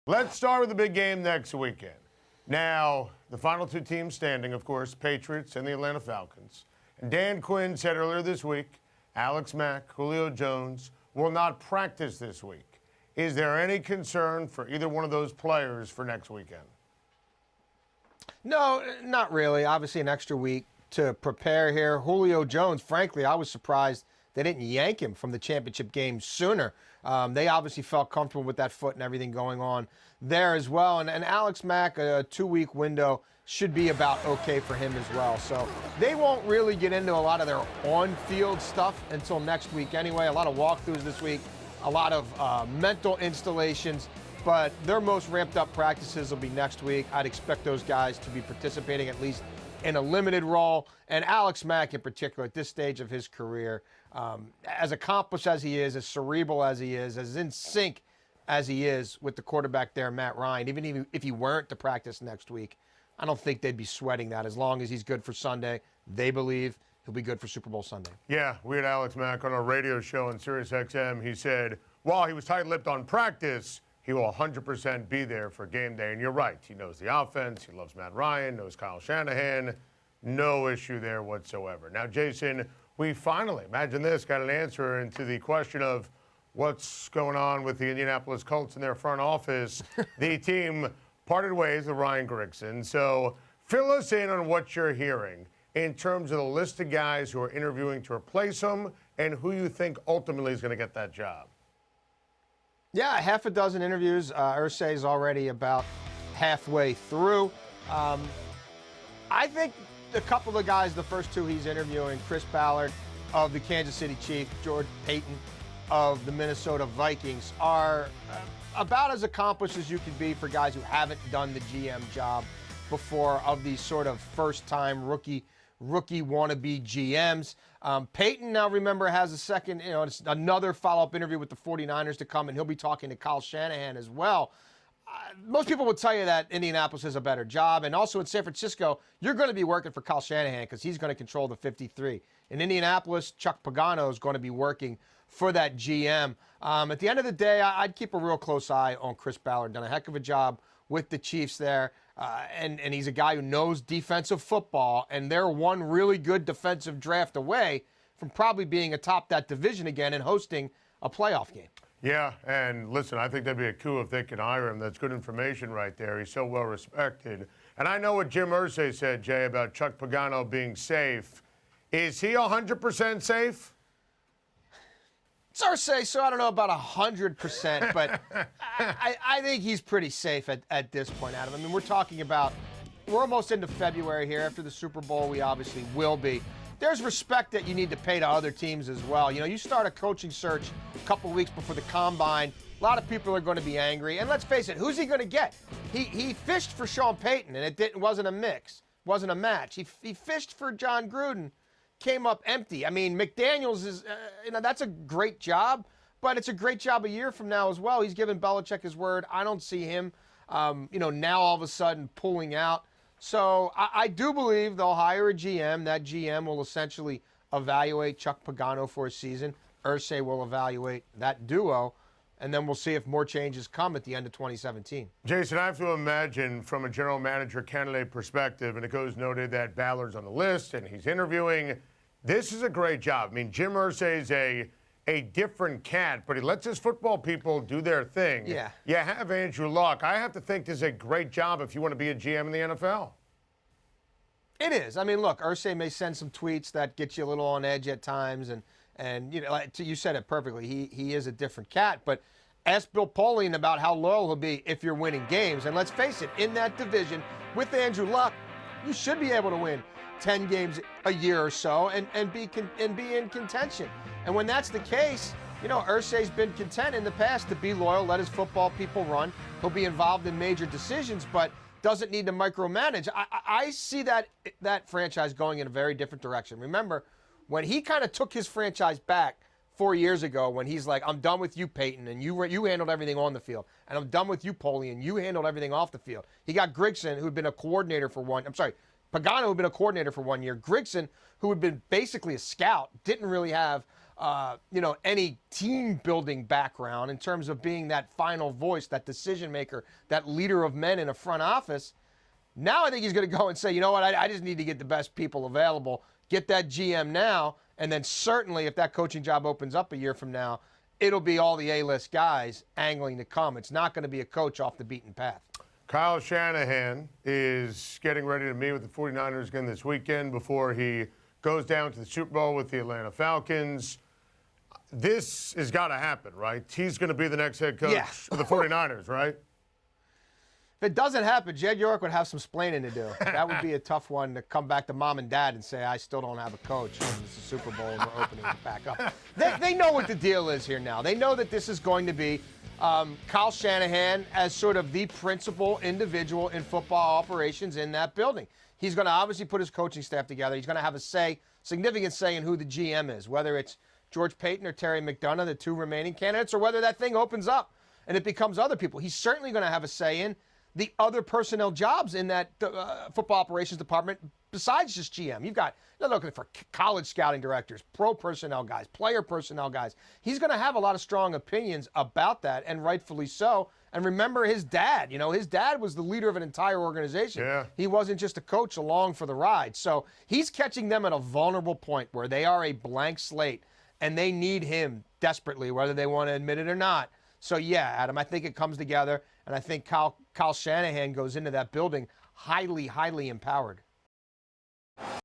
Let's start with the big game next weekend. Now, the final two teams standing, of course, Patriots and the Atlanta Falcons. And Dan Quinn said earlier this week, Alex Mack, Julio Jones will not practice this week. Is there any concern for either one of those players for next weekend? No, not really. Obviously, an extra week to prepare here. Julio Jones, frankly, I was surprised they didn't yank him from the championship game sooner. They obviously felt comfortable with that foot and everything going on there as well. And Alex Mack, a 2-week window should be about okay for him as well. So they won't really get into a lot of their on-field stuff until next week anyway. A lot of walkthroughs this week, a lot of mental installations. But their most ramped up practices will be next week. I'd expect those guys to be participating at least in a limited role. And Alex Mack in particular, at this stage of his career, as accomplished as he is, as cerebral as he is, as in sync as he is with the quarterback there, Matt Ryan, even if he weren't to practice next week, I don't think they'd be sweating that. As long as he's good for Sunday, they believe he'll be good for Super Bowl Sunday. Yeah, we had Alex Mack on our radio show on Sirius XM. He said, while he was tight-lipped on practice, he will 100% be there for game day. And you're right. He knows the offense. He loves Matt Ryan, knows Kyle Shanahan. No issue there whatsoever. Now, Jason, we finally, imagine this, got an answer into the question of what's going on with the Indianapolis Colts in their front office. The team parted ways with Ryan Grigson. So fill us in on what you're hearing in terms of the list of guys who are interviewing to replace him and who you think ultimately is going to get that job. Yeah, half a dozen interviews. Irsay is already about halfway through. I think a couple of the guys, the first two he's interviewing, Chris Ballard of the Kansas City Chiefs, George Paton of the Minnesota Vikings, are about as accomplished as you can be for guys who haven't done the GM job before, of these sort of first-time rookie wannabe GMs. Peyton, now remember, has a second, it's another follow-up interview with the 49ers to come, and he'll be talking to Kyle Shanahan as well. Most people would tell you that Indianapolis has a better job, and also in San Francisco, you're going to be working for Kyle Shanahan because he's going to control the 53. In Indianapolis, Chuck Pagano is going to be working for that GM. At the end of the day, I'd keep a real close eye on Chris Ballard. Done a heck of a job with the Chiefs there. And he's a guy who knows defensive football, and they're one really good defensive draft away from probably being atop that division again and hosting a playoff game. Yeah, and listen, I think that'd be a coup if they could hire him. That's good information right there. He's so well respected. And I know what Jim Irsay said, Jay, about Chuck Pagano being safe. Is he 100% safe? It's Irsay, so I don't know about 100%, but I think he's pretty safe at this point, Adam. I mean, we're almost into February here. After the Super Bowl, we obviously will be. There's respect that you need to pay to other teams as well. You start a coaching search a couple weeks before the Combine, a lot of people are going to be angry. And let's face it, who's he going to get? He fished for Sean Payton, and it wasn't a mix, wasn't a match. He fished for John Gruden, came up empty. I mean, McDaniels is, that's a great job, but it's a great job a year from now as well. He's given Belichick his word. I don't see him, now all of a sudden pulling out. So I do believe they'll hire a GM. That GM will essentially evaluate Chuck Pagano for a season. Irsay will evaluate that duo, and then we'll see if more changes come at the end of 2017. Jason, I have to imagine from a general manager candidate perspective, and it goes noted that Ballard's on the list and he's interviewing. This is a great job. I mean, Jim Irsay is a different cat, but he lets his football people do their thing. Yeah. You have Andrew Luck. I have to think this is a great job if you want to be a GM in the NFL. It is. I mean, look, Irsay may send some tweets that get you a little on edge at times, and like you said it perfectly. He is a different cat, but ask Bill Polian about how loyal he'll be if you're winning games. And let's face it, in that division with Andrew Luck, you should be able to win 10 games a year or so and be in contention. And when that's the case, Irsay's been content in the past to be loyal, let his football people run. He'll be involved in major decisions, but doesn't need to micromanage. I see that franchise going in a very different direction. Remember, when he kind of took his franchise back 4 years ago, when he's like, I'm done with you, Peyton, and you handled everything on the field, and I'm done with you, Polian, and you handled everything off the field. He got Grigson, who'd been a coordinator for Pagano, who'd been a coordinator for 1 year. Grigson, who had been basically a scout, didn't really have any team building background in terms of being that final voice, that decision maker, that leader of men in a front office. Now I think he's going to go and say, you know what, I just need to get the best people available, get that GM now, and then certainly if that coaching job opens up a year from now, it'll be all the A-list guys angling to come. It's not going to be a coach off the beaten path. Kyle Shanahan is getting ready to meet with the 49ers again this weekend before he goes down to the Super Bowl with the Atlanta Falcons. This has got to happen, right? He's going to be the next head coach of the 49ers, right? If it doesn't happen, Jed York would have some splaining to do. That would be a tough one to come back to mom and dad and say, I still don't have a coach. It's the Super Bowl and we're opening it back up. They know what the deal is here now. They know that this is going to be Kyle Shanahan as sort of the principal individual in football operations in that building. He's going to obviously put his coaching staff together. He's going to have a significant say in who the GM is, whether it's George Payton or Terry McDonough, the two remaining candidates, or whether that thing opens up and it becomes other people. He's certainly going to have a say in the other personnel jobs in that football operations department besides just GM. They're looking for college scouting directors, pro personnel guys, player personnel guys. He's going to have a lot of strong opinions about that, and rightfully so. And remember his dad. His dad was the leader of an entire organization. Yeah. He wasn't just a coach along for the ride. So he's catching them at a vulnerable point where they are a blank slate, and they need him desperately, whether they want to admit it or not. So, yeah, Adam, I think it comes together, and I think Kyle Shanahan goes into that building highly, highly empowered.